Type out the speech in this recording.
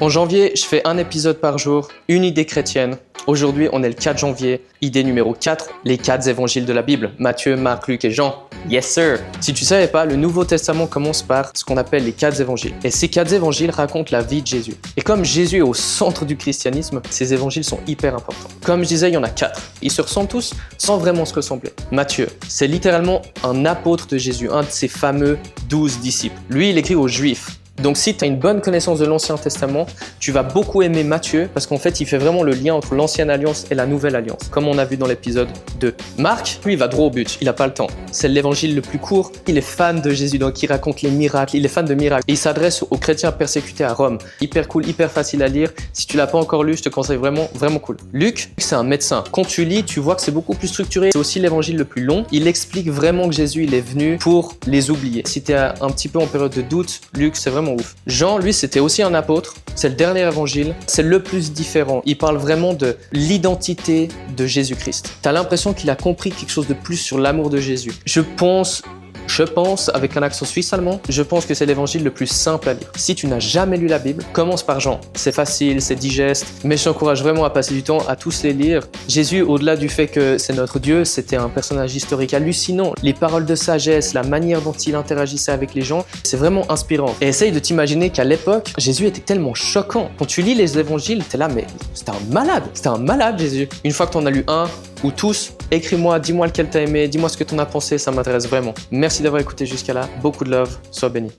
En janvier, je fais un épisode par jour, une idée chrétienne. Aujourd'hui, on est le 4 janvier. Idée numéro 4, les 4 évangiles de la Bible. Matthieu, Marc, Luc et Jean. Yes sir! Si tu savais pas, le Nouveau Testament commence par ce qu'on appelle les 4 évangiles. Et ces 4 évangiles racontent la vie de Jésus. Et comme Jésus est au centre du christianisme, ces évangiles sont hyper importants. Comme je disais, il y en a 4. Ils se ressemblent tous sans vraiment se ressembler. Matthieu, c'est littéralement un apôtre de Jésus, un de ses fameux 12 disciples. Lui, il écrit aux Juifs. Donc si tu as une bonne connaissance de l'Ancien Testament, tu vas beaucoup aimer Matthieu parce qu'en fait, il fait vraiment le lien entre l'Ancienne Alliance et la Nouvelle Alliance, comme on a vu dans l'épisode 2. Marc, lui, il va droit au but, il n'a pas le temps. C'est l'évangile le plus court, il est fan de Jésus, donc il raconte les miracles, il est fan de miracles. Et il s'adresse aux chrétiens persécutés à Rome. Hyper cool, hyper facile à lire. Si tu l'as pas encore lu, je te conseille vraiment, vraiment cool. Luc, c'est un médecin. Quand tu lis, tu vois que c'est beaucoup plus structuré. C'est aussi l'évangile le plus long. Il explique vraiment que Jésus, il est venu pour les oublier. Si tu es un petit peu en période de doute, Luc, c'est vraiment ouf. Jean, lui, c'était aussi un apôtre. C'est le dernier évangile. C'est le plus différent. Il parle vraiment de l'identité de Jésus-Christ. Tu as l'impression qu'il a compris quelque chose de plus sur l'amour de Jésus. Je pense, avec un accent suisse-allemand, je pense que c'est l'évangile le plus simple à lire. Si tu n'as jamais lu la Bible, commence par Jean. C'est facile, c'est digeste, mais je t'encourage vraiment à passer du temps à tous les lire. Jésus, au-delà du fait que c'est notre Dieu, c'était un personnage historique hallucinant. Les paroles de sagesse, la manière dont il interagissait avec les gens, c'est vraiment inspirant. Et essaye de t'imaginer qu'à l'époque, Jésus était tellement choquant. Quand tu lis les évangiles, t'es là, mais c'était un malade Jésus. Une fois que t'en as lu un, ou tous, écris-moi, dis-moi lequel t'as aimé, dis-moi ce que t'en as pensé, ça m'intéresse vraiment. Merci d'avoir écouté jusqu'à là, beaucoup de love, sois béni.